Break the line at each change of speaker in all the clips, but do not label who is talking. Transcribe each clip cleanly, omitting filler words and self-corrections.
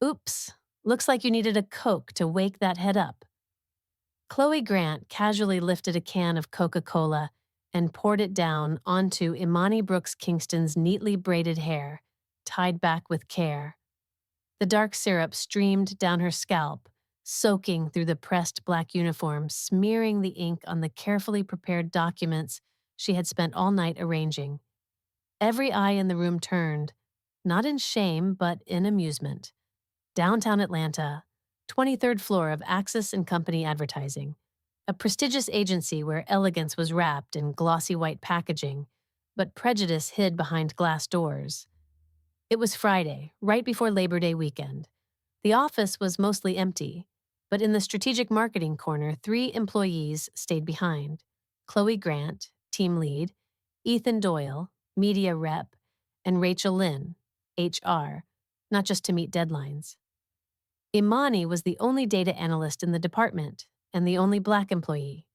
Oops, looks like you needed a Coke to wake that head up. Chloe Grant casually lifted a can of Coca-Cola and poured it down onto Imani Brooks Kingston's neatly braided hair, tied back with care. The dark syrup streamed down her scalp, soaking through the pressed black uniform, smearing the ink on the carefully prepared documents she had spent all night arranging. Every eye in the room turned, not in shame, but in amusement. Downtown Atlanta, 23rd floor of Axis and Company Advertising, a prestigious agency where elegance was wrapped in glossy white packaging, but prejudice hid behind glass doors. It was Friday, right before Labor Day weekend. The office was mostly empty, but in the strategic marketing corner, three employees stayed behind. Chloe Grant, team lead, Ethan Doyle, media rep, and Rachel Lynn, HR, not just to meet deadlines. Imani was the only data analyst in the department and the only black employee.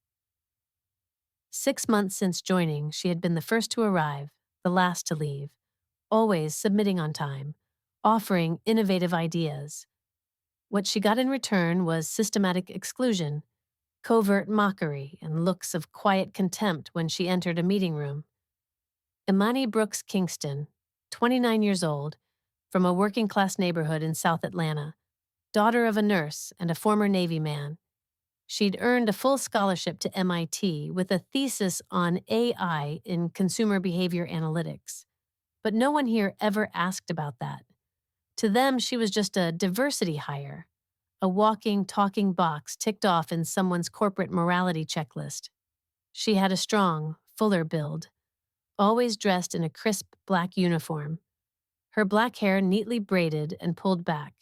6 months since joining, she had been the first to arrive, the last to leave, always submitting on time, offering innovative ideas. What she got in return was systematic exclusion, covert mockery, and looks of quiet contempt when she entered a meeting room. Imani Brooks Kingston, 29 years old, from a working-class neighborhood in South Atlanta, daughter of a nurse and a former Navy man. She'd earned a full scholarship to MIT with a thesis on AI in consumer behavior analytics. But no one here ever asked about that. To them, she was just a diversity hire, a walking, talking box ticked off in someone's corporate morality checklist. She had a strong, fuller build, always dressed in a crisp black uniform, her black hair neatly braided and pulled back.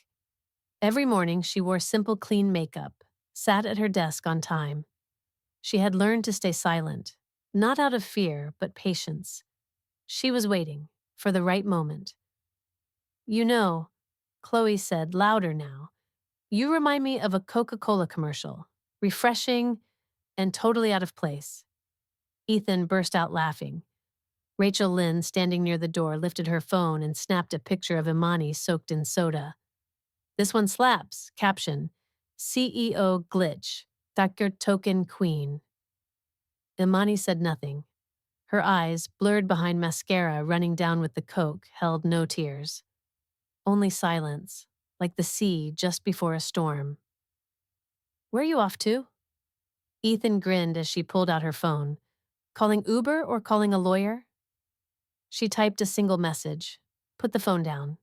Every morning, she wore simple, clean makeup, sat at her desk on time. She had learned to stay silent, not out of fear, but patience. She was waiting for the right moment. You know, Chloe said louder now, you remind me of a Coca-Cola commercial, refreshing and totally out of place. Ethan burst out laughing. Rachel Lynn, standing near the door, lifted her phone and snapped a picture of Imani soaked in soda. This one slaps. Caption, CEO glitch. Dr. Token Queen. Imani said nothing. Her eyes, blurred behind mascara running down with the Coke, held no tears. Only silence, like the sea just before a storm. Where are you off to? Ethan grinned as she pulled out her phone. Calling Uber or calling a lawyer? She typed a single message. Put the phone down.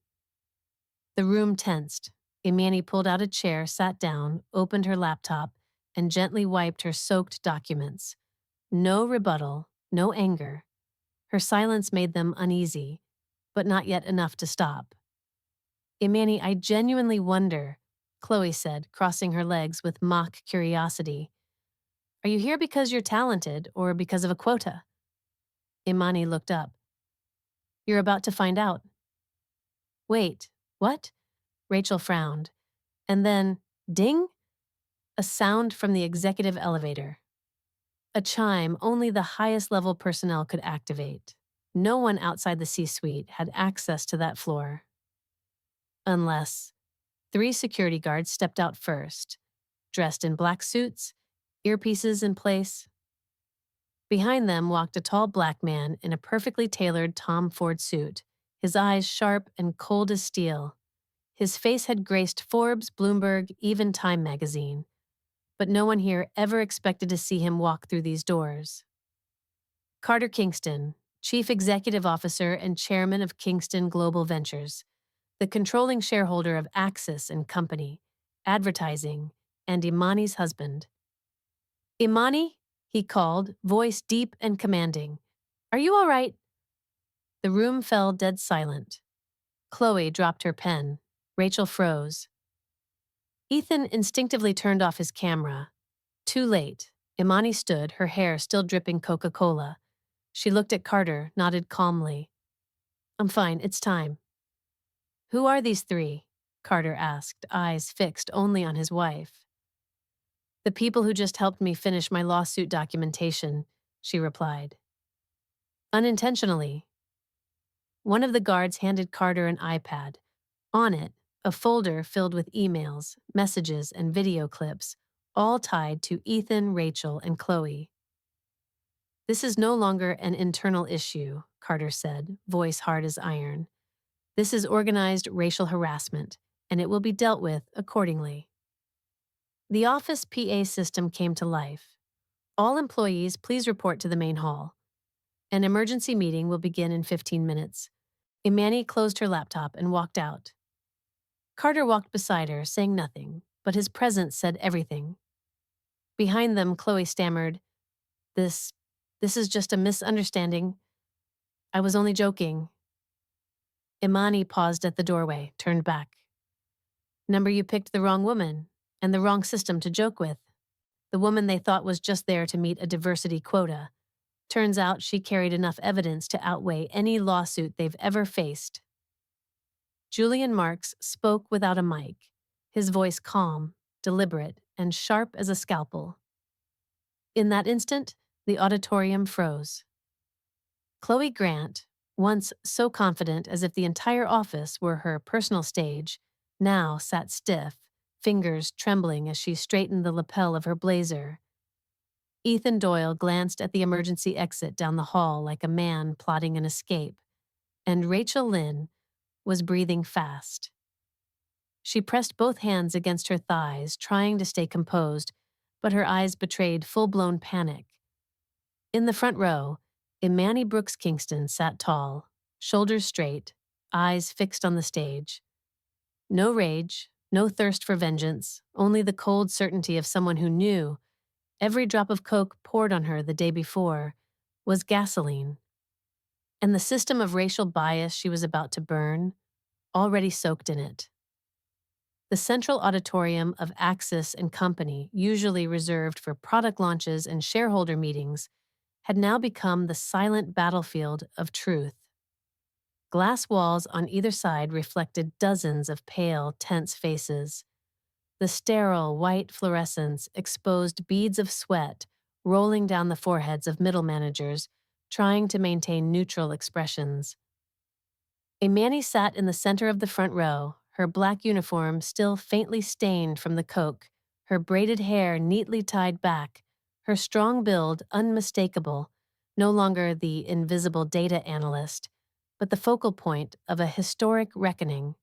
The room tensed. Imani pulled out a chair, sat down, opened her laptop, and gently wiped her soaked documents. No rebuttal, no anger. Her silence made them uneasy, but not yet enough to stop. Imani, I genuinely wonder, Chloe said, crossing her legs with mock curiosity. Are you here because you're talented or because of a quota? Imani looked up. You're about to find out. Wait, what? Rachel frowned. And then, ding! A sound from the executive elevator. A chime only the highest level personnel could activate. No one outside the C-suite had access to that floor. Unless 3 security guards stepped out first, dressed in black suits, earpieces in place. Behind them walked a tall black man in a perfectly tailored Tom Ford suit, his eyes sharp and cold as steel. His face had graced Forbes, Bloomberg, even Time magazine. But no one here ever expected to see him walk through these doors. Carter Kingston, Chief Executive Officer and Chairman of Kingston Global Ventures, the controlling shareholder of Axis and Company, Advertising, and Imani's husband. Imani, he called, voice deep and commanding. Are you all right? The room fell dead silent. Chloe dropped her pen. Rachel froze. Ethan instinctively turned off his camera. Too late. Imani stood, her hair still dripping Coca-Cola. She looked at Carter, nodded calmly. I'm fine, it's time. Who are these 3? Carter asked, eyes fixed only on his wife. The people who just helped me finish my lawsuit documentation, she replied. Unintentionally. One of the guards handed Carter an iPad. On it, a folder filled with emails, messages, and video clips, all tied to Ethan, Rachel, and Chloe. "This is no longer an internal issue," Carter said, voice hard as iron. "This is organized racial harassment, and it will be dealt with accordingly." The office PA system came to life. "All employees, please report to the main hall. An emergency meeting will begin in 15 minutes. Imani closed her laptop and walked out. Carter walked beside her, saying nothing, but his presence said everything. Behind them, Chloe stammered, This is just a misunderstanding. I was only joking." Imani paused at the doorway, turned back. "Number, you picked the wrong woman, and the wrong system to joke with. The woman they thought was just there to meet a diversity quota. Turns out she carried enough evidence to outweigh any lawsuit they've ever faced." Julian Marks spoke without a mic, his voice calm, deliberate, and sharp as a scalpel. In that instant, the auditorium froze. Chloe Grant, once so confident as if the entire office were her personal stage, now sat stiff, fingers trembling as she straightened the lapel of her blazer. Ethan Doyle glanced at the emergency exit down the hall like a man plotting an escape, and Rachel Lynn was breathing fast. She pressed both hands against her thighs, trying to stay composed, but her eyes betrayed full-blown panic. In the front row, Imani Brooks Kingston sat tall, shoulders straight, eyes fixed on the stage. No rage, no thirst for vengeance, only the cold certainty of someone who knew every drop of coke poured on her the day before was gasoline. And the system of racial bias she was about to burn, already soaked in it. The central auditorium of Axis and Company, usually reserved for product launches and shareholder meetings, had now become the silent battlefield of truth. Glass walls on either side reflected dozens of pale, tense faces. The sterile, white fluorescence exposed beads of sweat rolling down the foreheads of middle managers, trying to maintain neutral expressions. Imani sat in the center of the front row, her black uniform still faintly stained from the coke, her braided hair neatly tied back, her strong build unmistakable, no longer the invisible data analyst, but the focal point of a historic reckoning.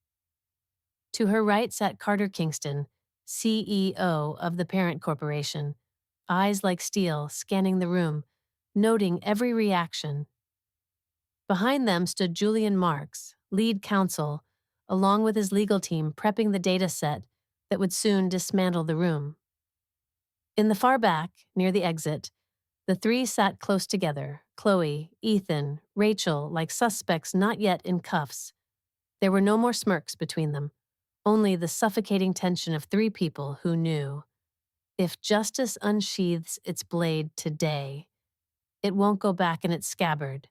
To her right sat Carter Kingston, CEO of the parent corporation, eyes like steel scanning the room, noting every reaction. Behind them stood Julian Marks, lead counsel, along with his legal team prepping the data set that would soon dismantle the room. In the far back, near the exit, the three sat close together, Chloe, Ethan, Rachel, like suspects not yet in cuffs. There were no more smirks between them, only the suffocating tension of three people who knew. If justice unsheathes its blade today, it won't go back in its scabbard.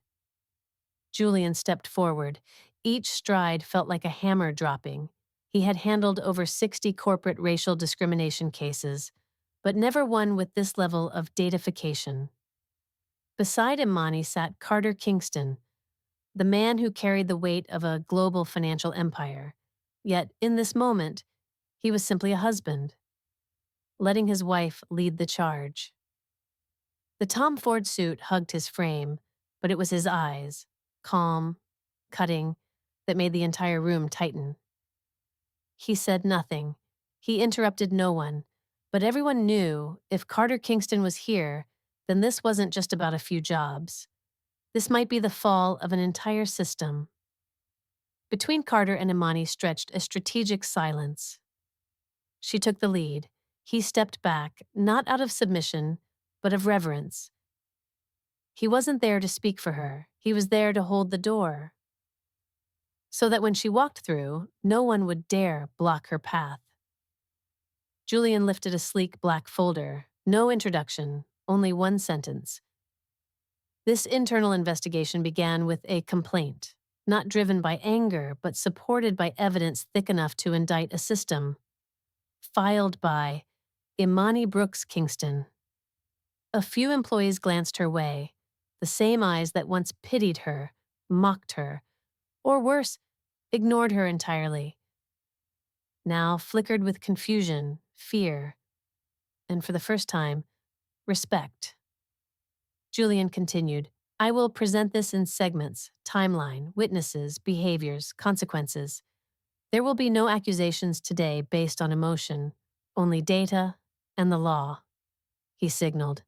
Julian stepped forward. Each stride felt like a hammer dropping. He had handled over 60 corporate racial discrimination cases, but never one with this level of datafication. Beside Imani sat Carter Kingston, the man who carried the weight of a global financial empire. Yet, in this moment, he was simply a husband, letting his wife lead the charge. The Tom Ford suit hugged his frame, but it was his eyes, calm, cutting, that made the entire room tighten. He said nothing. He interrupted no one, but everyone knew if Carter Kingston was here, then this wasn't just about a few jobs. This might be the fall of an entire system. Between Carter and Imani stretched a strategic silence. She took the lead. He stepped back, not out of submission, but of reverence. He wasn't there to speak for her. He was there to hold the door, so that when she walked through, no one would dare block her path. Julian lifted a sleek black folder. No introduction, only one sentence. This internal investigation began with a complaint, not driven by anger, but supported by evidence thick enough to indict a system. Filed by Imani Brooks Kingston. A few employees glanced her way, the same eyes that once pitied her, mocked her, or worse, ignored her entirely. now flickered with confusion, fear, and for the first time, respect. Julian continued, I will present this in segments, timeline, witnesses, behaviors, consequences. There will be no accusations today based on emotion, only data and the law, he signaled.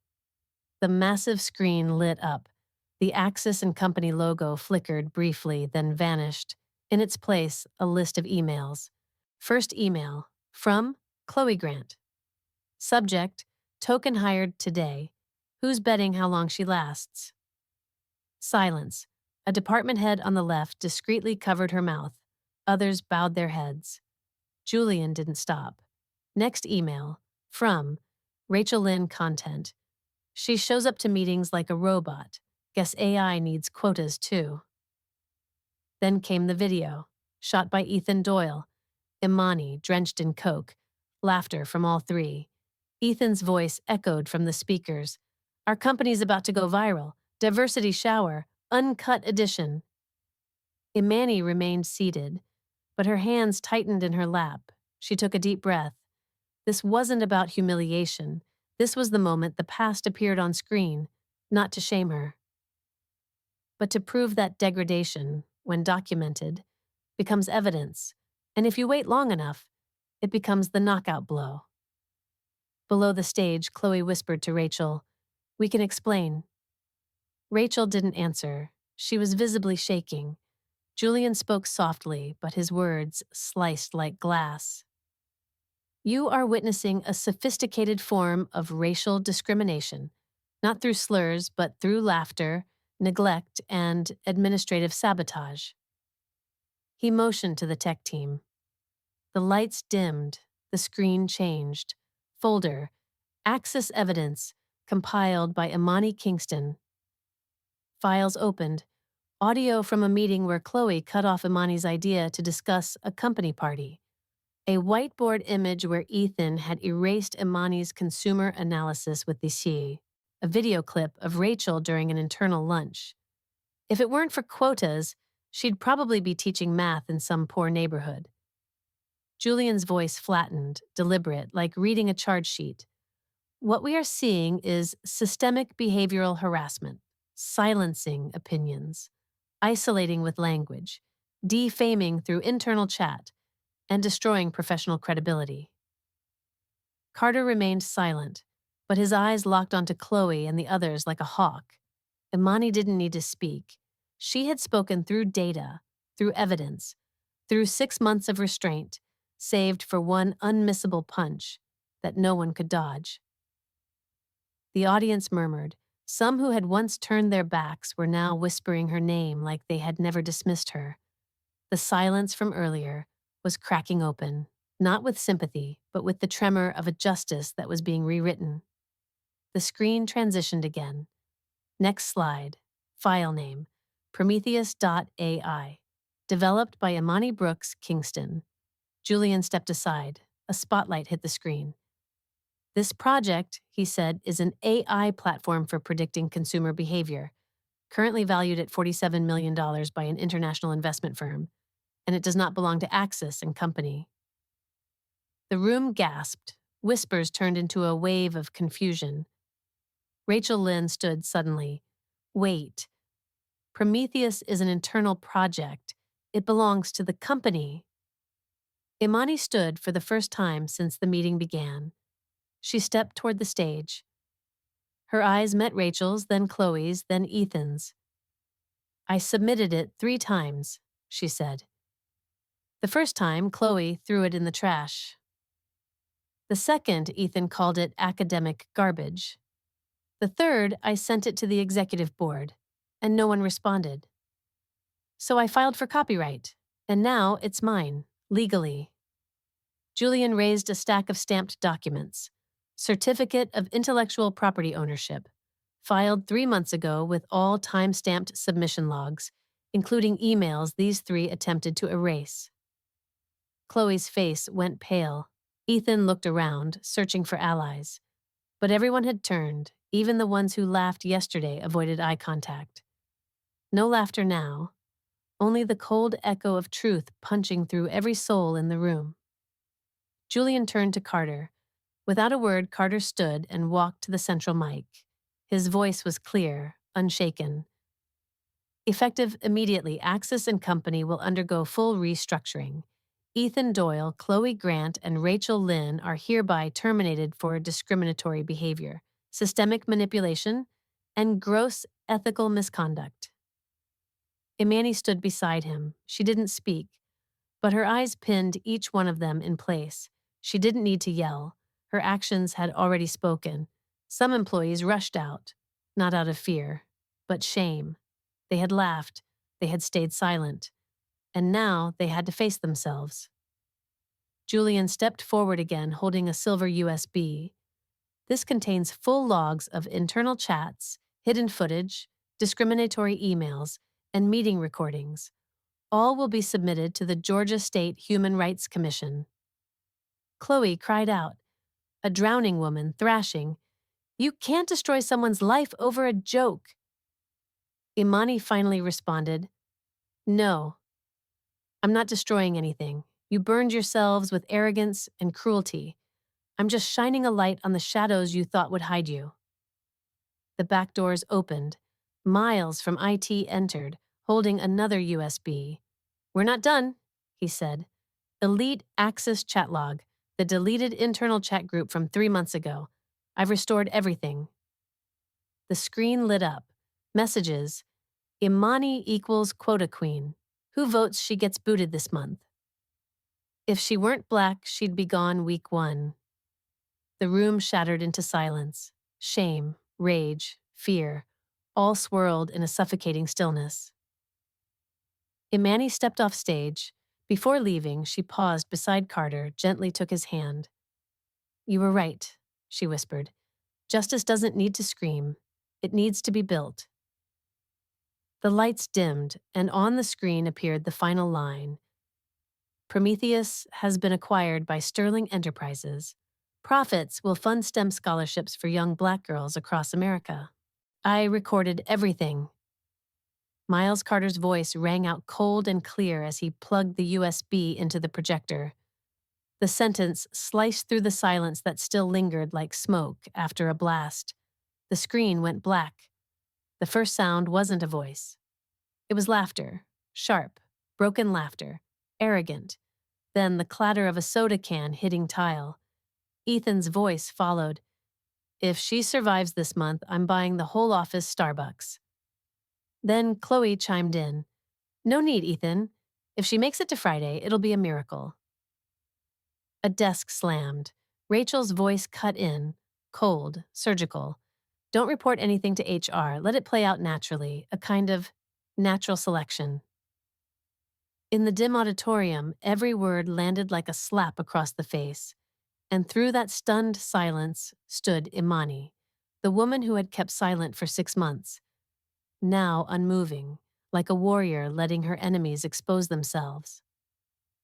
The massive screen lit up. The Axis and Company logo flickered briefly, then vanished. In its place, a list of emails. First email, from Chloe Grant. Subject, token hired today. Who's betting how long she lasts? Silence. A department head on the left discreetly covered her mouth. Others bowed their heads. Julian didn't stop. Next email, from Rachel Lynn Content. She shows up to meetings like a robot. Guess AI needs quotas too. Then came the video, shot by Ethan Doyle. Imani, drenched in coke. Laughter from all three. Ethan's voice echoed from the speakers. Our company's about to go viral. Diversity shower. Uncut edition. Imani remained seated, but her hands tightened in her lap. She took a deep breath. This wasn't about humiliation. This was the moment the past appeared on screen, not to shame her, but to prove that degradation, when documented, becomes evidence, and if you wait long enough, it becomes the knockout blow. Below the stage, Chloe whispered to Rachel, We can explain. Rachel didn't answer. She was visibly shaking. Julian spoke softly, but his words sliced like glass. You are witnessing a sophisticated form of racial discrimination, not through slurs, but through laughter, neglect, and administrative sabotage. He motioned to the tech team. The lights dimmed, the screen changed. Folder, Axis evidence, compiled by Imani Kingston. Files opened. Audio from a meeting where Chloe cut off Imani's idea to discuss a company party. A whiteboard image where Ethan had erased Imani's consumer analysis with the C. A video clip of Rachel during an internal lunch. If it weren't for quotas, she'd probably be teaching math in some poor neighborhood. Julian's voice flattened, deliberate, like reading a charge sheet. What we are seeing is systemic behavioral harassment, silencing opinions, isolating with language, defaming through internal chat, and destroying professional credibility. Carter remained silent, but his eyes locked onto Chloe and the others like a hawk. Imani didn't need to speak. She had spoken through data, through evidence, through 6 months of restraint, saved for one unmissable punch that no one could dodge. The audience murmured. Some who had once turned their backs were now whispering her name like they had never dismissed her. The silence from earlier was cracking open, not with sympathy, but with the tremor of a justice that was being rewritten. The screen transitioned again. Next slide. File name, Prometheus.ai. Developed by Imani Brooks, Kingston. Julian stepped aside. A spotlight hit the screen. This project, he said, is an AI platform for predicting consumer behavior, currently valued at $47 million by an international investment firm, and it does not belong to Axis and Company. The room gasped. Whispers turned into a wave of confusion. Rachel Lynn stood suddenly. Wait. Prometheus is an internal project. It belongs to the company. Imani stood for the first time since the meeting began. She stepped toward the stage. Her eyes met Rachel's, then Chloe's, then Ethan's. I submitted it 3 times, she said. The first time, Chloe threw it in the trash. The second, Ethan called it academic garbage. The third, I sent it to the executive board, and no one responded. So I filed for copyright, and now it's mine, legally. Julian raised a stack of stamped documents. Certificate of Intellectual Property Ownership, filed 3 months ago with all time-stamped submission logs, including emails these 3 attempted to erase. Chloe's face went pale. Ethan looked around, searching for allies. But everyone had turned. Even the ones who laughed yesterday avoided eye contact. No laughter now, only the cold echo of truth punching through every soul in the room. Julian turned to Carter. Without a word, Carter stood and walked to the central mic. His voice was clear, unshaken. Effective immediately, Axis and Company will undergo full restructuring. Ethan Doyle, Chloe Grant, and Rachel Lynn are hereby terminated for discriminatory behavior, systemic manipulation, and gross ethical misconduct. Imani stood beside him. She didn't speak, but her eyes pinned each one of them in place. She didn't need to yell. Her actions had already spoken. Some employees rushed out, not out of fear, but shame. They had laughed. They had stayed silent. And now they had to face themselves. Julian stepped forward again, holding a silver USB. This contains full logs of internal chats, hidden footage, discriminatory emails, and meeting recordings. All will be submitted to the Georgia State Human Rights Commission. Chloe cried out, a drowning woman thrashing, "You can't destroy someone's life over a joke." Imani finally responded, "No, I'm not destroying anything. You burned yourselves with arrogance and cruelty. I'm just shining a light on the shadows you thought would hide you." The back doors opened. Miles from IT entered, holding another USB. "We're not done," he said. "Elite Axis chat log, the deleted internal chat group from 3 months ago. I've restored everything." The screen lit up. Messages. Imani equals quota queen. Who votes she gets booted this month? If she weren't black, she'd be gone week 1. The room shattered into silence. Shame, rage, fear, all swirled in a suffocating stillness. Imani stepped off stage. Before leaving, she paused beside Carter, gently took his hand. "You were right," she whispered. "Justice doesn't need to scream. It needs to be built." The lights dimmed, and on the screen appeared the final line. "Prometheus has been acquired by Sterling Enterprises. Profits will fund STEM scholarships for young black girls across America." "I recorded everything." Miles Carter's voice rang out cold and clear as he plugged the USB into the projector. The sentence sliced through the silence that still lingered like smoke after a blast. The screen went black. The first sound wasn't a voice. It was laughter, sharp, broken laughter, arrogant. Then the clatter of a soda can hitting tile. Ethan's voice followed. "If she survives this month, I'm buying the whole office Starbucks." Then Chloe chimed in. "No need, Ethan. If she makes it to Friday, it'll be a miracle." A desk slammed. Rachel's voice cut in, cold, surgical. "Don't report anything to HR. Let it play out naturally, a kind of natural selection." In the dim auditorium, every word landed like a slap across the face. And through that stunned silence stood Imani, the woman who had kept silent for 6 months. Now unmoving, like a warrior letting her enemies expose themselves.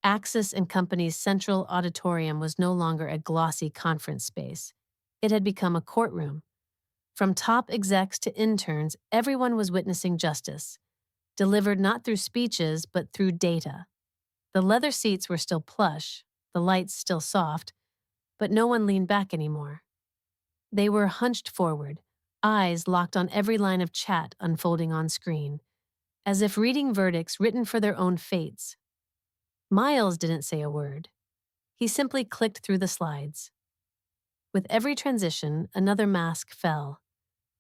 Axis and Company's central auditorium was no longer a glossy conference space. It had become a courtroom. From top execs to interns, everyone was witnessing justice, delivered not through speeches but through data. The leather seats were still plush, the lights still soft, but no one leaned back anymore. They were hunched forward, eyes locked on every line of chat unfolding on screen, as if reading verdicts written for their own fates. Miles didn't say a word. He simply clicked through the slides. With every transition, another mask fell.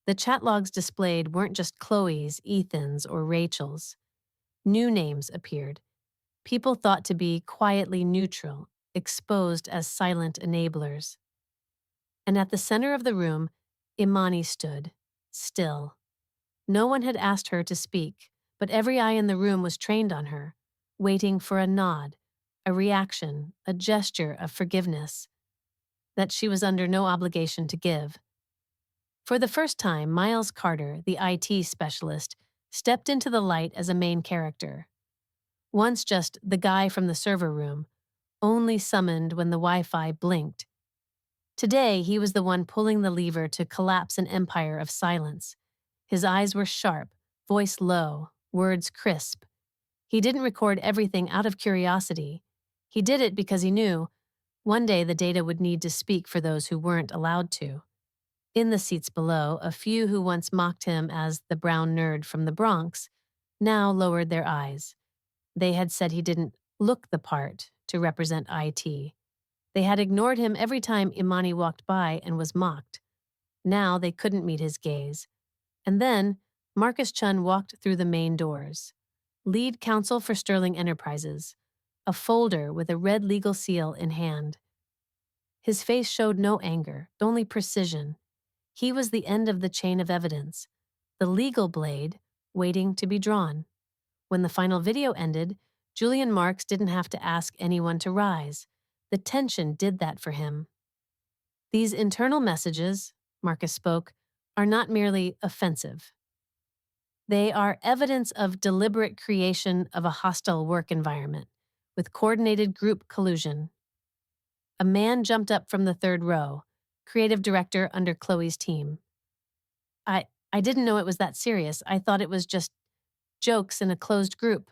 The chat logs displayed weren't just Chloe's, Ethan's, or Rachel's. New names appeared. People thought to be quietly neutral, exposed as silent enablers. And at the center of the room, Imani stood, still. No one had asked her to speak, but every eye in the room was trained on her, waiting for a nod, a reaction, a gesture of forgiveness that she was under no obligation to give. For the first time, Miles Carter, the IT specialist, stepped into the light as a main character. Once just the guy from the server room, only summoned when the Wi-Fi blinked. Today, he was the one pulling the lever to collapse an empire of silence. His eyes were sharp, voice low, words crisp. He didn't record everything out of curiosity. He did it because he knew One day, the data would need to speak for those who weren't allowed to. In the seats below, a few who once mocked him as the brown nerd from the Bronx now lowered their eyes. They had said he didn't look the part to represent IT. They had ignored him every time Imani walked by and was mocked. Now they couldn't meet his gaze. And then Marcus Chun walked through the main doors. Lead counsel for Sterling Enterprises, a folder with a red legal seal in hand. His face showed no anger, only precision. He was the end of the chain of evidence, the legal blade waiting to be drawn. When the final video ended, Julian Marks didn't have to ask anyone to rise. The tension did that for him. These internal messages, Marcus spoke, are not merely offensive. They are evidence of deliberate creation of a hostile work environment, with coordinated group collusion. A man jumped up from the third row, creative director under Chloe's team. I didn't know it was that serious. I thought it was just jokes in a closed group.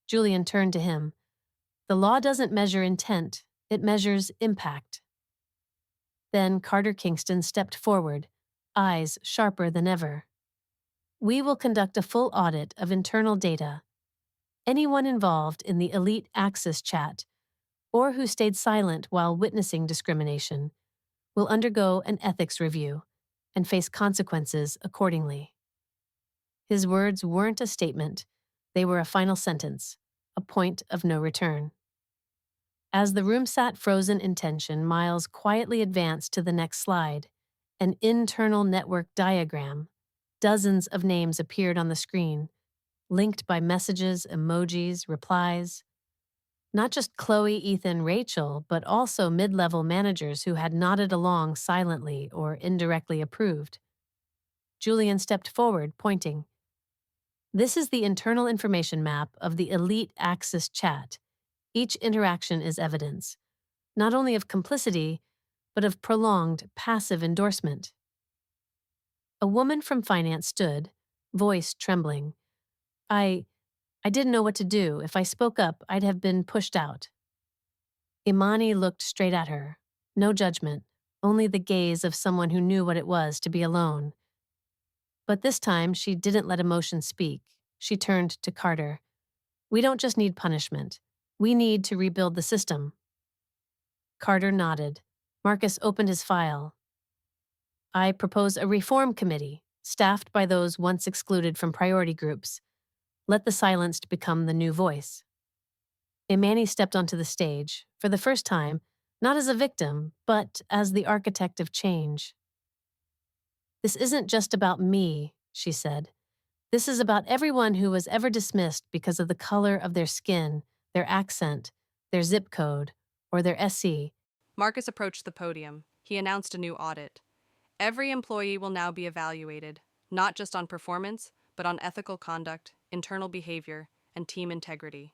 Julian turned to him. The law doesn't measure intent, it measures impact. Then Carter Kingston stepped forward, eyes sharper than ever. We will conduct a full audit of internal data. Anyone involved in the Elite Axis chat, or who stayed silent while witnessing discrimination, will undergo an ethics review and face consequences accordingly. His words weren't a statement, they were a final sentence, a point of no return. As the room sat frozen in tension, Miles quietly advanced to the next slide, an internal network diagram. Dozens of names appeared on the screen, linked by messages, emojis, replies. Not just Chloe, Ethan, Rachel, but also mid-level managers who had nodded along silently or indirectly approved. Julian stepped forward, pointing. This is the internal information map of the Elite Axis chat. Each interaction is evidence, not only of complicity, but of prolonged, passive endorsement. A woman from finance stood, voice trembling. I didn't know what to do. If I spoke up, I'd have been pushed out. Imani looked straight at her. No judgment, only the gaze of someone who knew what it was to be alone. But this time, she didn't let emotion speak. She turned to Carter. We don't just need punishment. We need to rebuild the system. Carter nodded. Marcus opened his file. I propose a reform committee, staffed by those once excluded from priority groups. Let the silenced become the new voice. Imani stepped onto the stage, for the first time, not as a victim, but as the architect of change. This isn't just about me, she said. This is about everyone who was ever dismissed because of the color of their skin, their accent, their zip code, or their SC.
Marcus approached the podium. He announced a new audit. Every employee will now be evaluated, not just on performance, but on ethical conduct, internal behavior, and team integrity.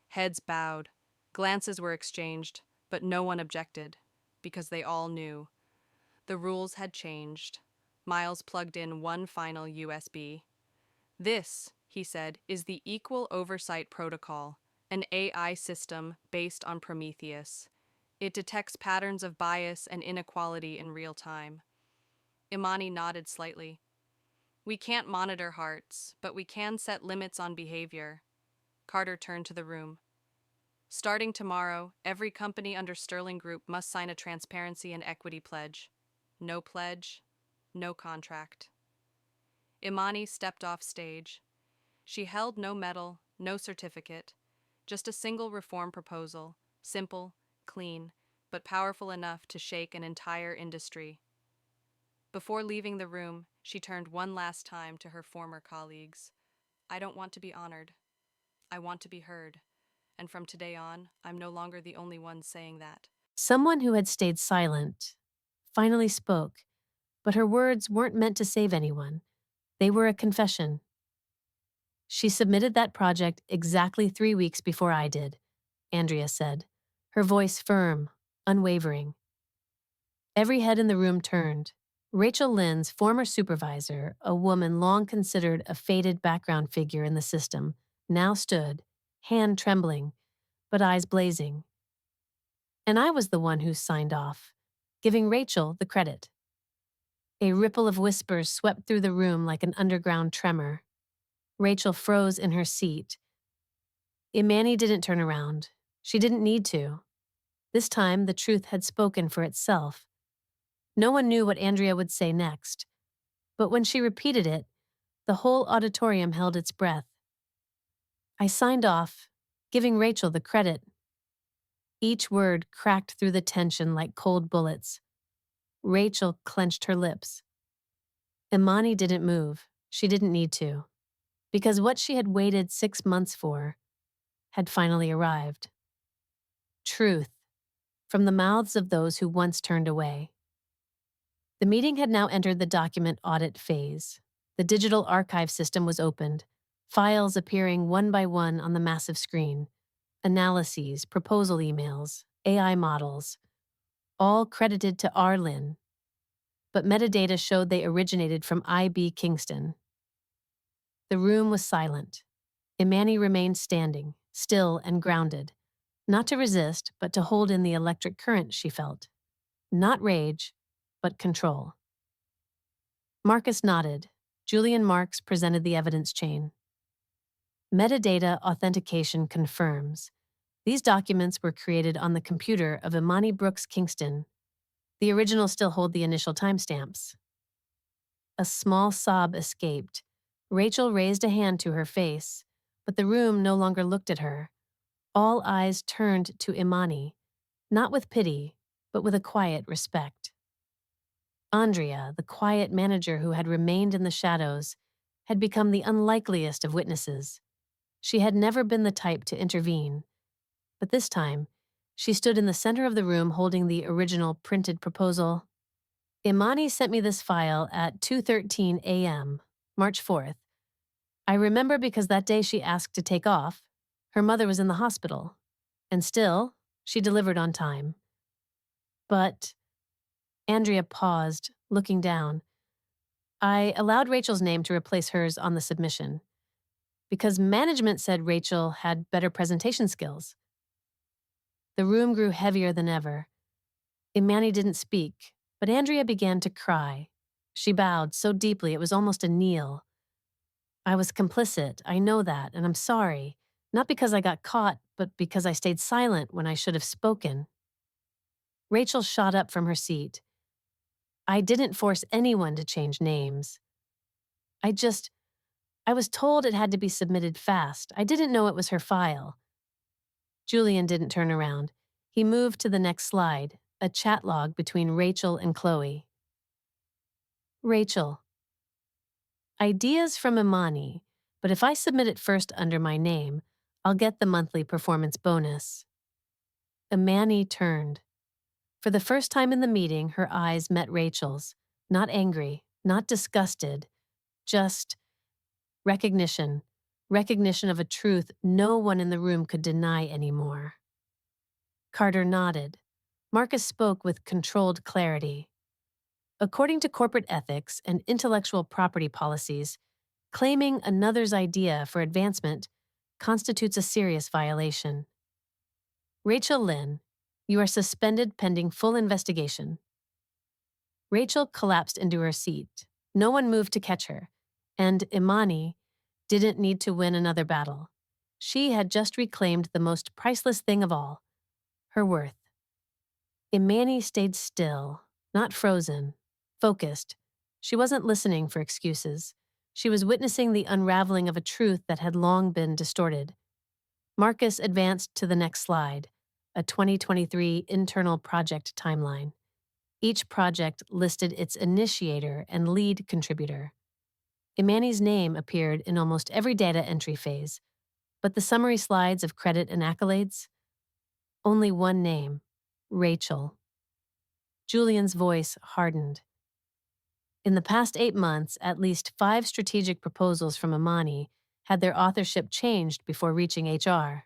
Heads bowed, glances were exchanged, but no one objected, because they all knew. The rules had changed. Miles plugged in one final USB. This, he said, is the Equal Oversight Protocol, an AI system based on Prometheus. It detects patterns of bias and inequality in real time. Imani nodded slightly. We can't monitor hearts, but we can set limits on behavior. Carter turned to the room. Starting tomorrow, every company under Sterling Group must sign a transparency and equity pledge. No pledge, no contract. Imani stepped off stage. She held no medal, no certificate, just a single reform proposal, simple, clean, but powerful enough to shake an entire industry. Before leaving the room, she turned one last time to her former colleagues. I don't want to be honored. I want to be heard. And from today on, I'm no longer the only one saying that.
Someone who had stayed silent finally spoke, but her words weren't meant to save anyone. They were a confession. She submitted that project exactly 3 weeks before I did, Andrea said, her voice firm, unwavering. Every head in the room turned. Rachel Lynn's former supervisor, a woman long considered a faded background figure in the system, now stood, hand trembling, but eyes blazing. And I was the one who signed off, giving Rachel the credit. A ripple of whispers swept through the room like an underground tremor. Rachel froze in her seat. Imani didn't turn around. She didn't need to. This time, the truth had spoken for itself. No one knew what Andrea would say next, but when she repeated it, the whole auditorium held its breath. I signed off, giving Rachel the credit. Each word cracked through the tension like cold bullets. Rachel clenched her lips. Imani didn't move. She didn't need to, because what she had waited 6 months for had finally arrived. Truth, from the mouths of those who once turned away. The meeting had now entered the document audit phase. The digital archive system was opened, files appearing one by one on the massive screen. Analyses, proposal emails, AI models, all credited to Arlin, but metadata showed they originated from IB Kingston. The room was silent. Imani remained standing, still and grounded, not to resist, but to hold in the electric current she felt. Not rage, but control. Marcus nodded. Julian Marks presented the evidence chain. Metadata authentication confirms. These documents were created on the computer of Imani Brooks Kingston. The originals still hold the initial timestamps. A small sob escaped. Rachel raised a hand to her face, but the room no longer looked at her. All eyes turned to Imani, not with pity, but with a quiet respect. Andrea, the quiet manager who had remained in the shadows, had become the unlikeliest of witnesses. She had never been the type to intervene, but this time, she stood in the center of the room holding the original printed proposal. Imani sent me this file at 2:13 a.m., March 4th. I remember because that day she asked to take off. Her mother was in the hospital. And still, she delivered on time. But Andrea paused, looking down. I allowed Rachel's name to replace hers on the submission, because management said Rachel had better presentation skills. The room grew heavier than ever. Imani didn't speak, but Andrea began to cry. She bowed so deeply it was almost a kneel. I was complicit, I know that, and I'm sorry. Not because I got caught, but because I stayed silent when I should have spoken. Rachel shot up from her seat. I didn't force anyone to change names. I was told it had to be submitted fast. I didn't know it was her file. Julian didn't turn around. He moved to the next slide, a chat log between Rachel and Chloe. Rachel. Ideas from Imani, but if I submit it first under my name, I'll get the monthly performance bonus. Imani turned. For the first time in the meeting, her eyes met Rachel's. Not angry, not disgusted, just recognition. Recognition of a truth no one in the room could deny anymore. Carter nodded. Marcus spoke with controlled clarity. According to corporate ethics and intellectual property policies, claiming another's idea for advancement constitutes a serious violation. Rachel Lynn, you are suspended pending full investigation. Rachel collapsed into her seat. No one moved to catch her, and Imani didn't need to win another battle. She had just reclaimed the most priceless thing of all, her worth. Imani stayed still, not frozen, focused. She wasn't listening for excuses. She was witnessing the unraveling of a truth that had long been distorted. Marcus advanced to the next slide, a 2023 internal project timeline. Each project listed its initiator and lead contributor. Imani's name appeared in almost every data entry phase, but the summary slides of credit and accolades? Only one name, Rachel. Julian's voice hardened. In the past 8 months, at least 5 strategic proposals from Imani had their authorship changed before reaching HR.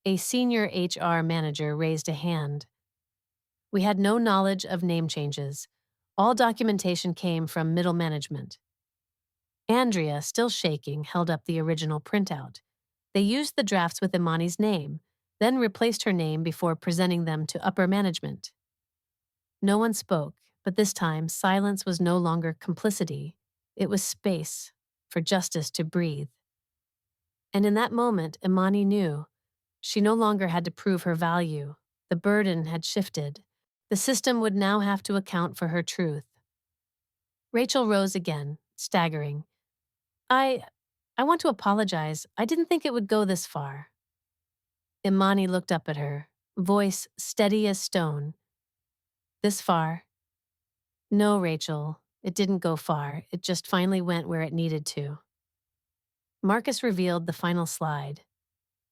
A senior HR manager raised a hand. We had no knowledge of name changes. All documentation came from middle management. Andrea, still shaking, held up the original printout. They used the drafts with Imani's name. then replaced her name before presenting them to upper management. No one spoke, but this time silence was no longer complicity. It was space for justice to breathe. And in that moment, Imani knew she no longer had to prove her value. The burden had shifted. The system would now have to account for her truth. Rachel rose again, staggering. I I want to apologize. I didn't think it would go this far. Imani looked up at her, voice steady as stone. This far? No, Rachel. It didn't go far. It just finally went where it needed to. Marcus revealed the final slide.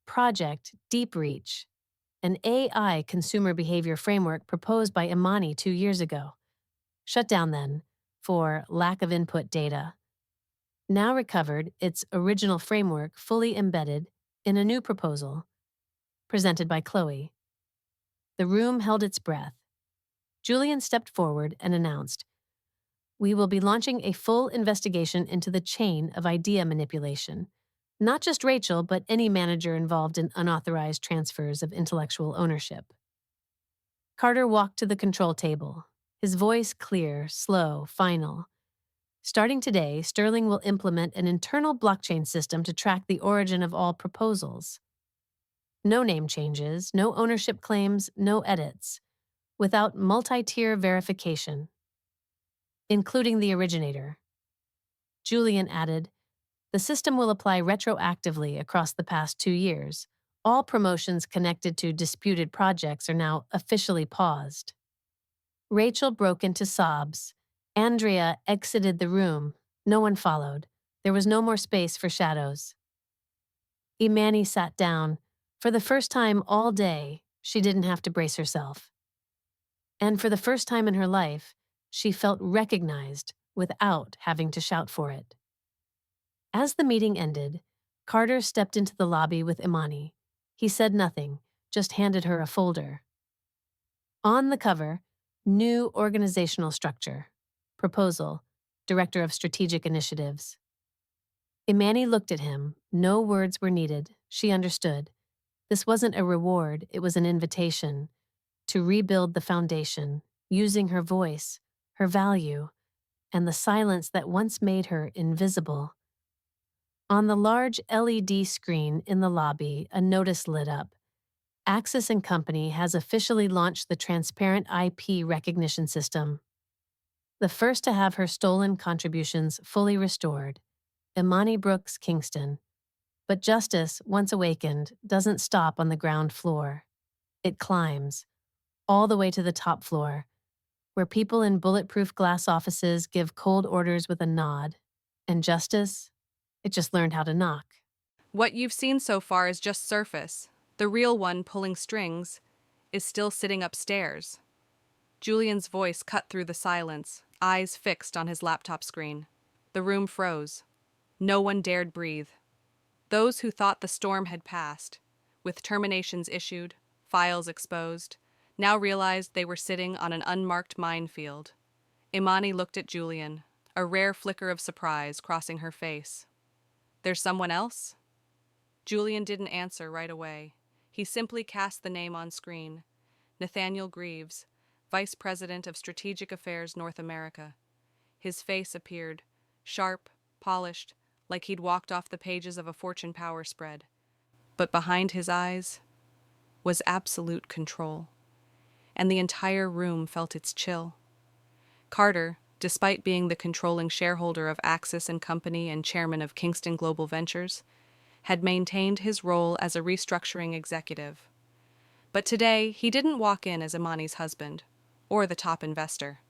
Project Deep Reach, an AI consumer behavior framework proposed by Imani 2 years ago. Shut down then, for lack of input data. Now recovered, its original framework fully embedded in a new proposal, presented by Chloe. The room held its breath. Julian stepped forward and announced, "We will be launching a full investigation into the chain of idea manipulation. Not just Rachel, but any manager involved in unauthorized transfers of intellectual ownership." Carter walked to the control table, his voice clear, slow, final. Starting today, Sterling will implement an internal blockchain system to track the origin of all proposals. No name changes, no ownership claims, no edits, without multi-tier verification, including the originator. Julian added, "The system will apply retroactively across the past 2 years. All promotions connected to disputed projects are now officially paused." Rachel broke into sobs. Andrea exited the room. No one followed. There was no more space for shadows. Imani sat down. For the first time all day, she didn't have to brace herself. And for the first time in her life, she felt recognized without having to shout for it. As the meeting ended, Carter stepped into the lobby with Imani. He said nothing, just handed her a folder. On the cover, new organizational structure. Proposal, Director of Strategic Initiatives. Imani looked at him. No words were needed. She understood. This wasn't a reward, it was an invitation to rebuild the foundation, using her voice, her value, and the silence that once made her invisible. On the large LED screen in the lobby, a notice lit up. Axis and Company has officially launched the transparent IP recognition system. The first to have her stolen contributions fully restored. Imani Brooks Kingston. But justice, once awakened, doesn't stop on the ground floor. It climbs, all the way to the top floor, where people in bulletproof glass offices give cold orders with a nod. And justice? It just learned how to knock.
What you've seen so far is just surface. The real one pulling strings is still sitting upstairs. Julian's voice cut through the silence, eyes fixed on his laptop screen. The room froze. No one dared breathe. Those who thought the storm had passed, with terminations issued, files exposed, now realized they were sitting on an unmarked minefield. Imani looked at Julian, a rare flicker of surprise crossing her face. "There's someone else?" Julian didn't answer right away. He simply cast the name on screen. Nathaniel Greaves, Vice President of Strategic Affairs North America. His face appeared, sharp, polished, like he'd walked off the pages of a Fortune power spread. But behind his eyes was absolute control, and the entire room felt its chill. Carter, despite being the controlling shareholder of Axis and Company and chairman of Kingston Global Ventures, had maintained his role as a restructuring executive. But today, he didn't walk in as Imani's husband, or the top investor.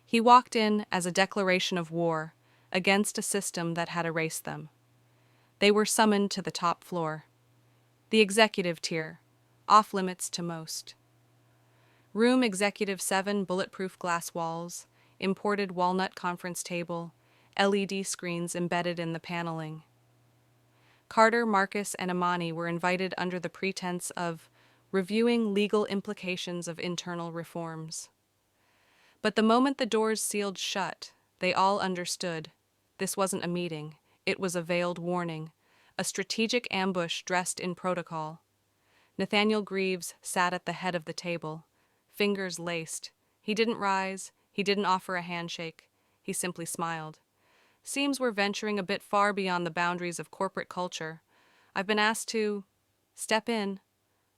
He walked in as a declaration of war against a system that had erased them. They were summoned to the top floor, the executive tier, off limits to most. Room Executive 7, bulletproof glass walls, imported walnut conference table, LED screens embedded in the paneling. Carter, Marcus, and Imani were invited under the pretense of reviewing legal implications of internal reforms. But the moment the doors sealed shut, they all understood. This wasn't a meeting. It was a veiled warning, a strategic ambush dressed in protocol. Nathaniel Greaves sat at the head of the table, fingers laced. He didn't rise, he didn't offer a handshake, he simply smiled. Seems we're venturing a bit far beyond the boundaries of corporate culture. I've been asked to step in.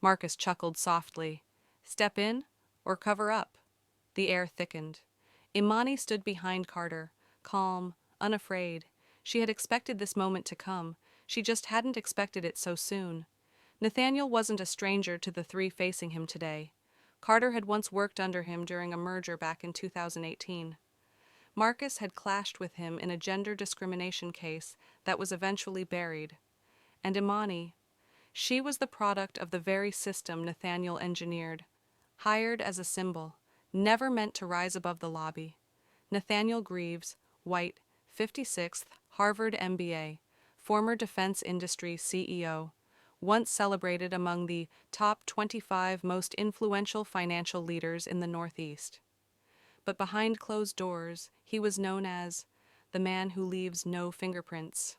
Marcus chuckled softly. Step in or cover up? The air thickened. Imani stood behind Carter, calm, unafraid. She had expected this moment to come. She just hadn't expected it so soon. Nathaniel wasn't a stranger to the three facing him today. Carter had once worked under him during a merger back in 2018. Marcus had clashed with him in a gender discrimination case that was eventually buried. And Imani, she was the product of the very system Nathaniel engineered, hired as a symbol, never meant to rise above the lobby. Nathaniel Greaves, white, 56th, Harvard MBA, former defense industry CEO, once celebrated among the top 25 most influential financial leaders in the Northeast. But behind closed doors, he was known as the man who leaves no fingerprints.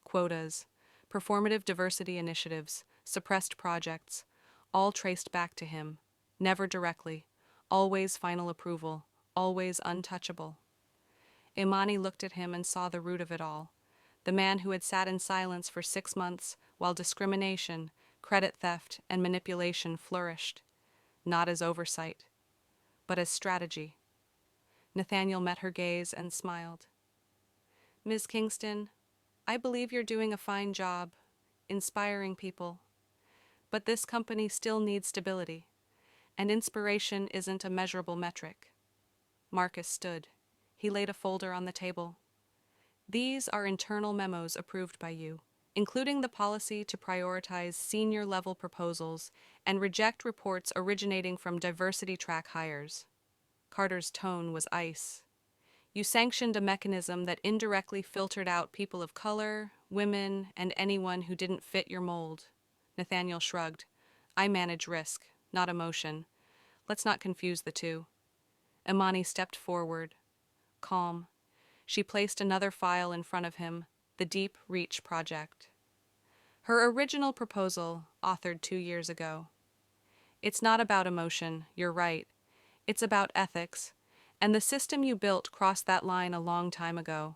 Quotas, performative diversity initiatives, suppressed projects, all traced back to him, never directly, always final approval, always untouchable. Imani looked at him and saw the root of it all. The man who had sat in silence for 6 months while discrimination, credit theft, and manipulation flourished, not as oversight, but as strategy. Nathaniel met her gaze and smiled. Ms. Kingston, I believe you're doing a fine job, inspiring people. But this company still needs stability, and inspiration isn't a measurable metric. Marcus stood. He laid a folder on the table. These are internal memos approved by you, including the policy to prioritize senior-level proposals and reject reports originating from diversity track hires. Carter's tone was ice. You sanctioned a mechanism that indirectly filtered out people of color, women, and anyone who didn't fit your mold. Nathaniel shrugged. I manage risk, not emotion. Let's not confuse the two. Imani stepped forward, calm. She placed another file in front of him, the Deep Reach Project. Her original proposal, authored 2 years ago. It's not about emotion, you're right. It's about ethics, and the system you built crossed that line a long time ago.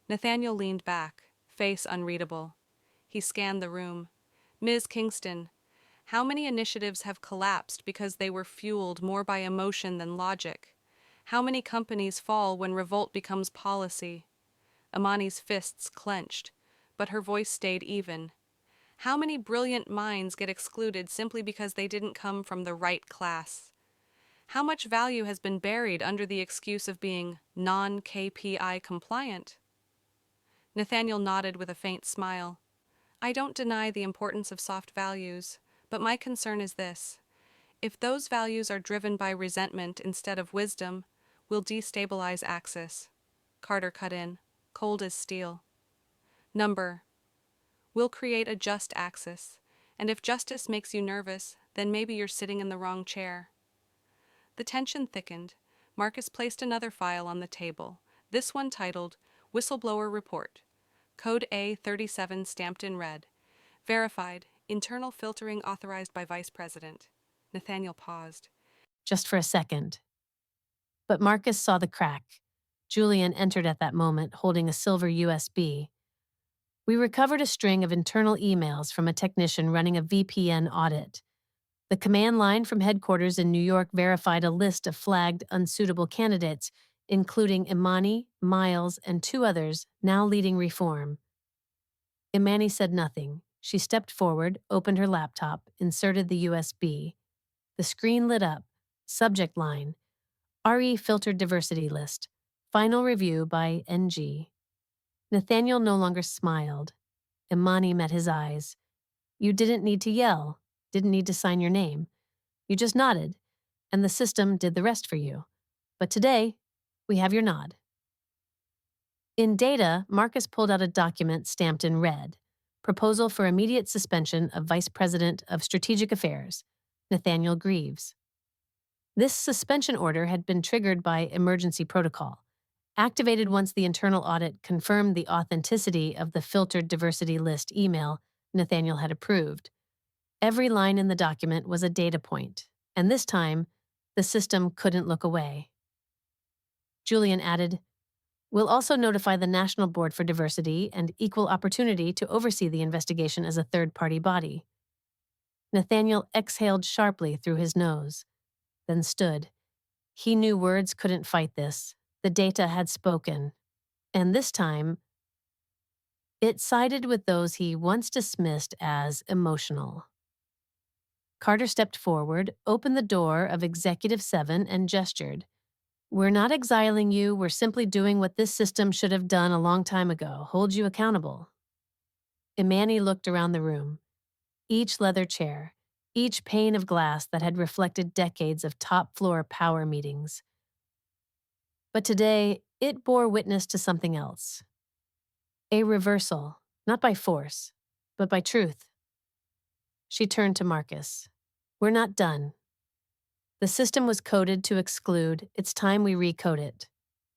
Nathaniel leaned back, face unreadable. He scanned the room. Ms. Kingston, how many initiatives have collapsed because they were fueled more by emotion than logic? How many companies fall when revolt becomes policy? Imani's fists clenched, but her voice stayed even. How many brilliant minds get excluded simply because they didn't come from the right class? How much value has been buried under the excuse of being non-KPI compliant? Nathaniel nodded with a faint smile. I don't deny the importance of soft values, but my concern is this. If those values are driven by resentment instead of wisdom, we'll destabilize Axis. Carter cut in, cold as steel. Number. We'll create a just Axis, and if justice makes you nervous, then maybe you're sitting in the wrong chair. The tension thickened. Marcus placed another file on the table, this one titled Whistleblower Report. Code A37 stamped in red. Verified. Internal filtering authorized by Vice President. Nathaniel paused.
Just for a second. But Marcus saw the crack. Julian entered at that moment, holding a silver USB. We recovered a string of internal emails from a technician running a VPN audit. The command line from headquarters in New York verified a list of flagged unsuitable candidates, including Imani, Miles, and 2 others now leading reform. Imani said nothing. She stepped forward, opened her laptop, inserted the USB. The screen lit up. Subject line: RE Filtered Diversity List. Final review by NG. Nathaniel no longer smiled. Imani met his eyes. You didn't need to yell, didn't need to sign your name. You just nodded, and the system did the rest for you. But today, we have your nod. In data, Marcus pulled out a document stamped in red. Proposal for immediate suspension of Vice President of Strategic Affairs, Nathaniel Greaves. This suspension order had been triggered by emergency protocol, activated once the internal audit confirmed the authenticity of the filtered diversity list email Nathaniel had approved. Every line in the document was a data point, and this time, the system couldn't look away. Julian added, "We'll also notify the National Board for Diversity and Equal Opportunity to oversee the investigation as a third-party body." Nathaniel exhaled sharply through his nose, then stood. He knew words couldn't fight this. The data had spoken, and this time, it sided with those he once dismissed as emotional. Carter stepped forward, opened the door of Executive 7, and gestured. "We're not exiling you, we're simply doing what this system should have done a long time ago, hold you accountable." Imani looked around the room. Each leather chair, each pane of glass that had reflected decades of top-floor power meetings. But today, it bore witness to something else. A reversal, not by force, but by truth. She turned to Marcus. "We're not done. The system was coded to exclude. It's time we recode it."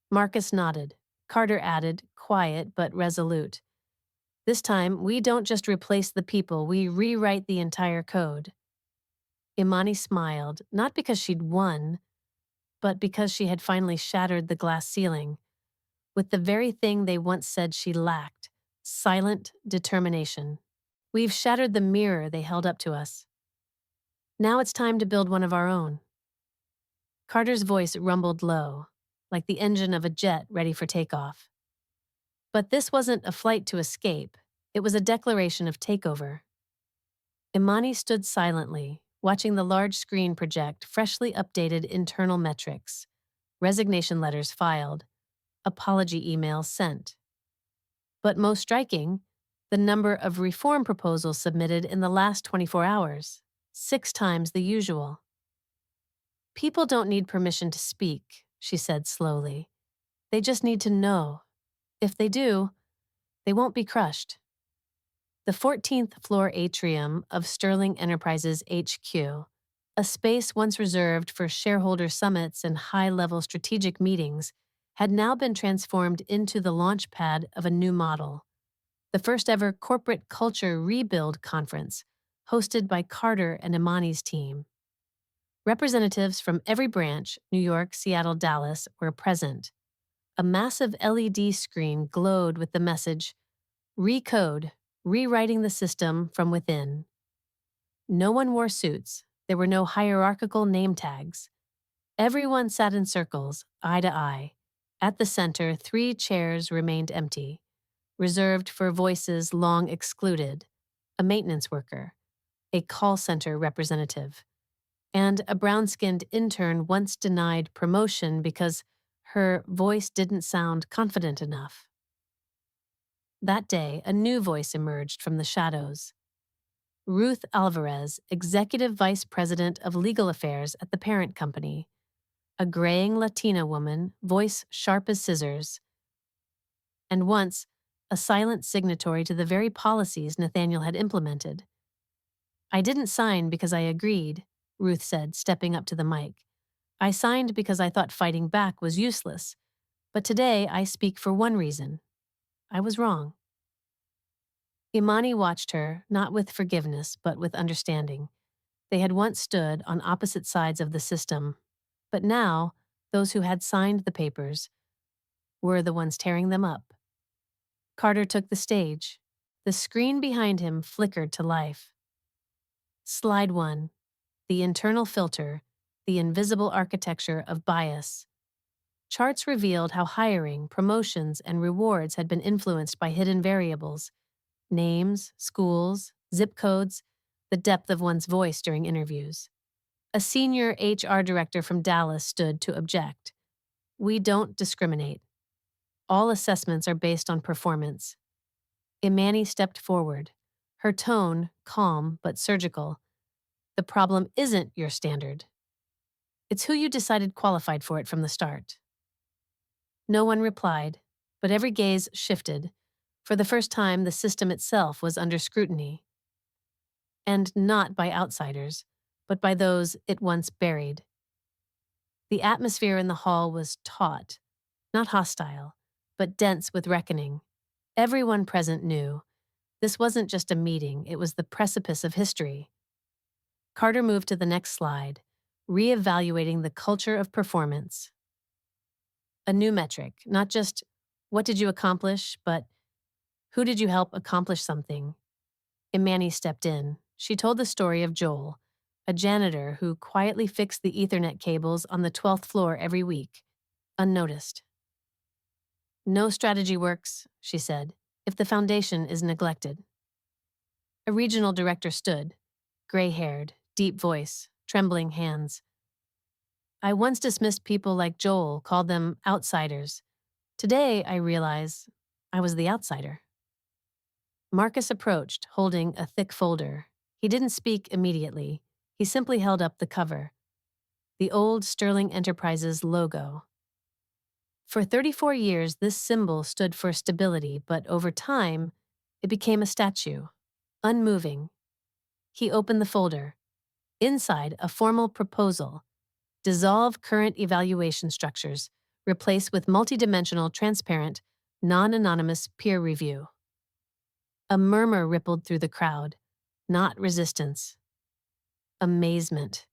Marcus nodded. Carter added, quiet but resolute, "This time, we don't just replace the people, we rewrite the entire code." Imani smiled, not because she'd won, but because she had finally shattered the glass ceiling with the very thing they once said she lacked: silent determination. "We've shattered the mirror they held up to us. Now it's time to build one of our own." Carter's voice rumbled low, like the engine of a jet ready for takeoff. But this wasn't a flight to escape, it was a declaration of takeover. Imani stood silently, watching the large screen project freshly updated internal metrics, resignation letters filed, apology emails sent. But most striking, the number of reform proposals submitted in the last 24 hours, 6 times the usual. "People don't need permission to speak," she said slowly. "They just need to know. If they do, they won't be crushed." The 14th floor atrium of Sterling Enterprises HQ, a space once reserved for shareholder summits and high-level strategic meetings, had now been transformed into the launch pad of a new model. The first-ever corporate culture rebuild conference, hosted by Carter and Imani's team. Representatives from every branch, New York, Seattle, Dallas, were present. A massive LED screen glowed with the message, "Recode, rewriting the system from within." No one wore suits. There were no hierarchical name tags. Everyone sat in circles, eye to eye. At the center, 3 chairs remained empty, reserved for voices long excluded: a maintenance worker, a call center representative, and a brown-skinned intern once denied promotion because her voice didn't sound confident enough. That day, a new voice emerged from the shadows. Ruth Alvarez, Executive Vice President of Legal Affairs at the parent company, a graying Latina woman, voice sharp as scissors, and once a silent signatory to the very policies Nathaniel had implemented. "I didn't sign because I agreed," Ruth said, stepping up to the mic. "I signed because I thought fighting back was useless. But today I speak for one reason. I was wrong." Imani watched her, not with forgiveness, but with understanding. They had once stood on opposite sides of the system, but now, those who had signed the papers were the ones tearing them up. Carter took the stage. The screen behind him flickered to life. Slide 1. The internal filter, the invisible architecture of bias. Charts revealed how hiring, promotions, and rewards had been influenced by hidden variables: names, schools, zip codes, the depth of one's voice during interviews. A senior HR director from Dallas stood to object. "We don't discriminate. All assessments are based on performance." Imani stepped forward, her tone calm but surgical. "The problem isn't your standard. It's who you decided qualified for it from the start." No one replied, but every gaze shifted. For the first time, the system itself was under scrutiny. And not by outsiders, but by those it once buried. The atmosphere in the hall was taut, not hostile, but dense with reckoning. Everyone present knew this wasn't just a meeting, it was the precipice of history. Carter moved to the next slide, reevaluating the culture of performance. A new metric, not just what did you accomplish, but who did you help accomplish something? Imani stepped in. She told the story of Joel, a janitor who quietly fixed the Ethernet cables on the 12th floor every week, unnoticed. No strategy works, she said, if the foundation is neglected. A regional director stood, gray-haired, deep voice, trembling hands. I once dismissed people like Joel, called them outsiders. Today, I realize I was the outsider. Marcus approached, holding a thick folder. He didn't speak immediately. He simply held up the cover, the old Sterling Enterprises logo. For 34 years, this symbol stood for stability, but over time, it became a statue, unmoving. He opened the folder. Inside, a formal proposal. Dissolve current evaluation structures. Replace with multidimensional, transparent, non-anonymous peer review. A murmur rippled through the crowd. Not resistance. Amazement.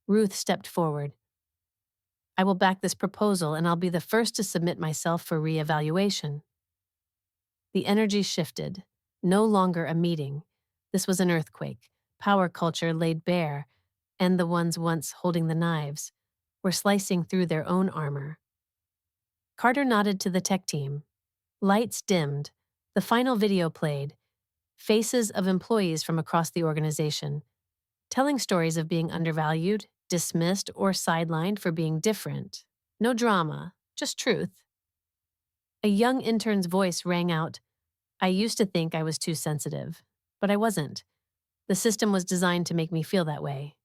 Ruth stepped forward. I will back this proposal and I'll be the first to submit myself for reevaluation. The energy shifted. No longer a meeting. This was an earthquake. Power culture laid bare, and the ones once holding the knives were slicing through their own armor. Carter nodded to the tech team. Lights dimmed. The final video played. Faces of employees from across the organization, telling stories of being undervalued, dismissed, or sidelined for being different. No drama, just truth. A young intern's voice rang out, I used to think I was too sensitive, but I wasn't. The system was designed to make me feel that way.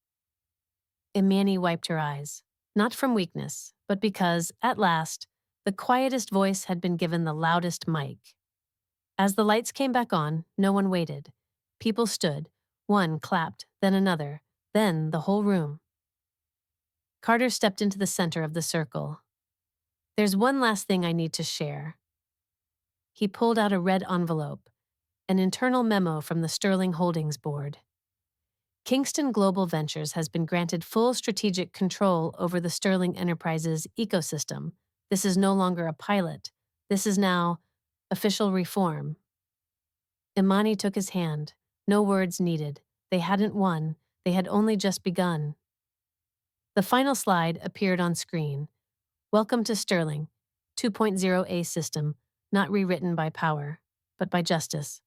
Imani wiped her eyes, not from weakness, but because, at last, the quietest voice had been given the loudest mic. As the lights came back on, no one waited. People stood. One clapped, then another, then the whole room. Carter stepped into the center of the circle. There's one last thing I need to share. He pulled out a red envelope, an internal memo from the Sterling Holdings Board. Kingston Global Ventures has been granted full strategic control over the Sterling Enterprises ecosystem. This is no longer a pilot. This is now official reform. Imani took his hand. No words needed. They hadn't won. They had only just begun. The final slide appeared on screen. Welcome to Sterling, 2.0A system, not rewritten by power, but by justice.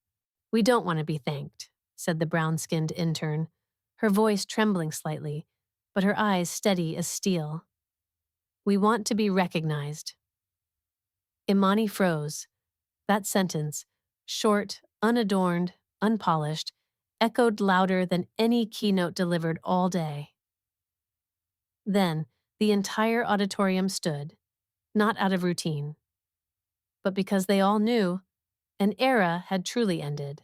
We don't want to be thanked, said the brown-skinned intern, her voice trembling slightly, but her eyes steady as steel. We want to be recognized. Imani froze. That sentence, short, unadorned, unpolished, echoed louder than any keynote delivered all day. Then, the entire auditorium stood, not out of routine, but because they all knew an era had truly ended.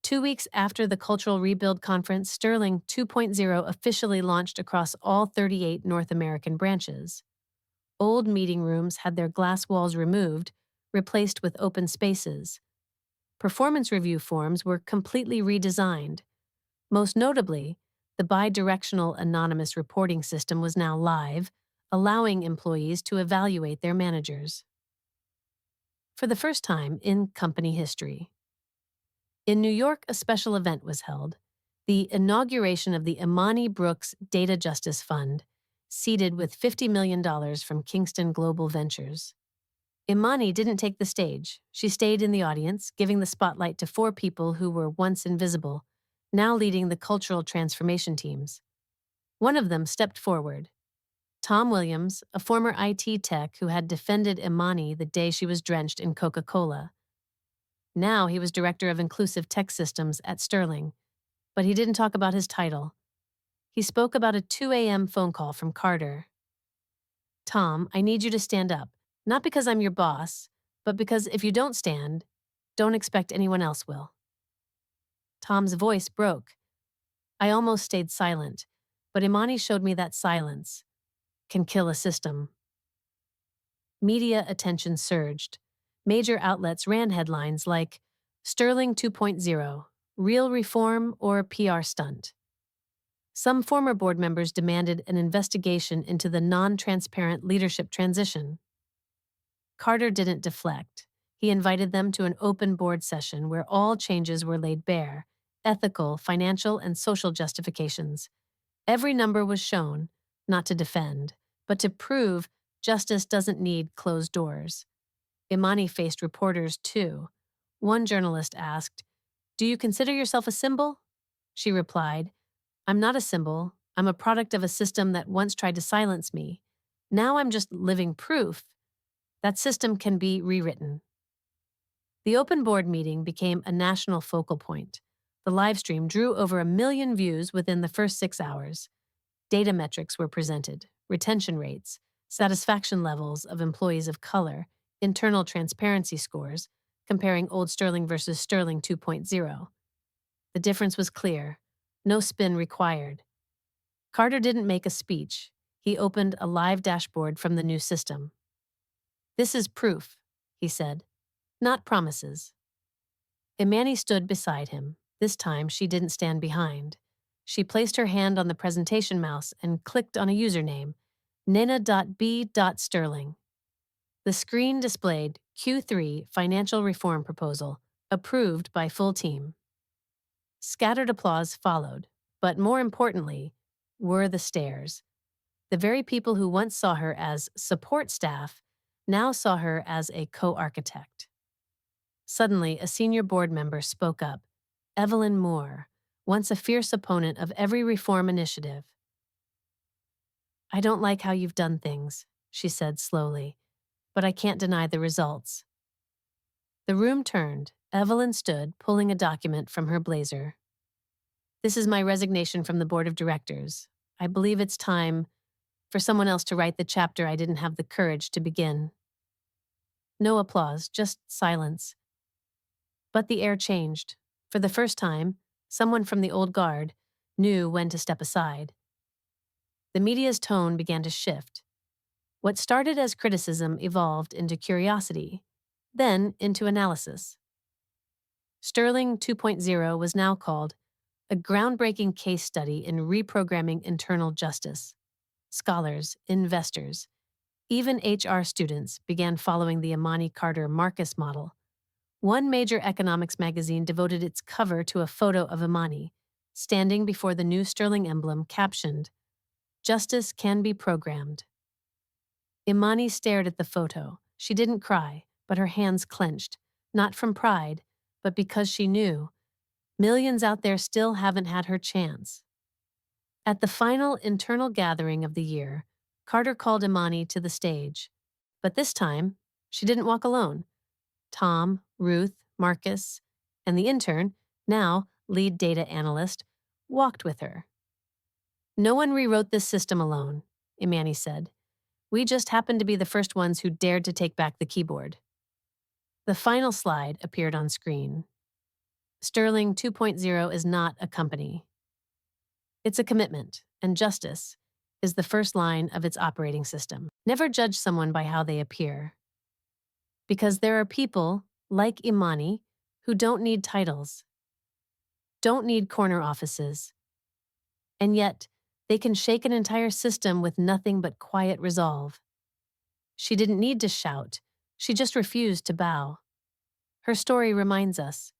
2 weeks after the Cultural Rebuild Conference, Sterling 2.0 officially launched across all 38 North American branches. Old meeting rooms had their glass walls removed, replaced with open spaces. Performance review forms were completely redesigned. Most notably, the bi-directional anonymous reporting system was now live, allowing employees to evaluate their managers. For the first time in company history. In New York, a special event was held, the inauguration of the Imani Brooks Data Justice Fund, seeded with $50 million from Kingston Global Ventures. Imani didn't take the stage. She stayed in the audience, giving the spotlight to 4 people who were once invisible, now leading the cultural transformation teams. One of them stepped forward. Tom Williams, a former IT tech who had defended Imani the day she was drenched in Coca-Cola. Now he was director of inclusive tech systems at Sterling, but he didn't talk about his title. He spoke about a 2 a.m. phone call from Carter. Tom, I need you to stand up, not because I'm your boss, but because if you don't stand, don't expect anyone else will. Tom's voice broke. I almost stayed silent, but Imani showed me that silence can kill a system. Media attention surged. Major outlets ran headlines like Sterling 2.0, Real Reform or PR Stunt. Some former board members demanded an investigation into the non-transparent leadership transition. Carter didn't deflect. He invited them to an open board session where all changes were laid bare: ethical, financial, and social justifications. Every number was shown, not to defend, but to prove justice doesn't need closed doors. Imani faced reporters too. One journalist asked, "Do you consider yourself a symbol?" She replied, "I'm not a symbol. I'm a product of a system that once tried to silence me. Now I'm just living proof that system can be rewritten." The open board meeting became a national focal point. The live stream drew over 1 million views within the first 6 hours. Data metrics were presented: retention rates, satisfaction levels of employees of color, internal transparency scores, comparing old Sterling versus Sterling 2.0. The difference was clear. No spin required. Carter didn't make a speech. He opened a live dashboard from the new system. "This is proof," he said, "not promises." Imani stood beside him. This time, she didn't stand behind. She placed her hand on the presentation mouse and clicked on a username: nena.b.sterling. The screen displayed Q3 Financial Reform Proposal, approved by full team. Scattered applause followed, but more importantly, were the stares. The very people who once saw her as support staff now saw her as a co-architect. Suddenly, a senior board member spoke up: Evelyn Moore, once a fierce opponent of every reform initiative. "I don't like how you've done things," she said slowly, "but I can't deny the results." The room turned. Evelyn stood, pulling a document from her blazer. "This is my resignation from the board of directors. I believe it's time for someone else to write the chapter I didn't have the courage to begin." No applause, just silence. But the air changed. For the first time, someone from the old guard knew when to step aside. The media's tone began to shift. What started as criticism evolved into curiosity, then into analysis. Sterling 2.0 was now called a groundbreaking case study in reprogramming internal justice. Scholars, investors, even HR students began following the Imani Carter Marcus model. One major economics magazine devoted its cover to a photo of Imani, standing before the new Sterling emblem captioned, "Justice can be programmed." Imani stared at the photo. She didn't cry, but her hands clenched, not from pride, but because she knew millions out there still haven't had her chance. At the final internal gathering of the year, Carter called Imani to the stage. But this time, she didn't walk alone. Tom, Ruth, Marcus, and the intern, now lead data analyst, walked with her. "No one rewrote this system alone," Imani said. "We just happened to be the first ones who dared to take back the keyboard." The final slide appeared on screen. Sterling 2.0 is not a company. It's a commitment, and justice is the first line of its operating system. Never judge someone by how they appear. Because there are people, like Imani, who don't need titles, don't need corner offices, and yet they can shake an entire system with nothing but quiet resolve. She didn't need to shout, she just refused to bow. Her story reminds us,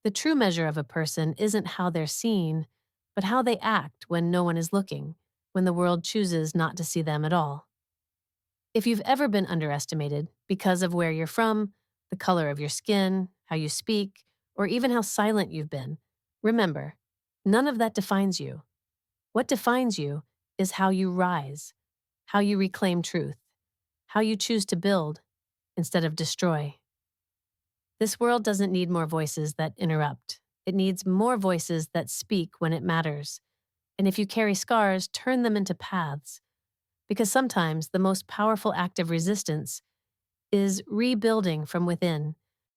the true measure of a person isn't how they're seen, but how they act when no one is looking, when the world chooses not to see them at all. If you've ever been underestimated because of where you're from, the color of your skin, how you speak, or even how silent you've been, remember, none of that defines you. What defines you is how you rise, how you reclaim truth, how you choose to build instead of destroy. This world doesn't need more voices that interrupt. It needs more voices that speak when it matters. And if you carry scars, turn them into paths. Because sometimes the most powerful act of resistance is rebuilding from within,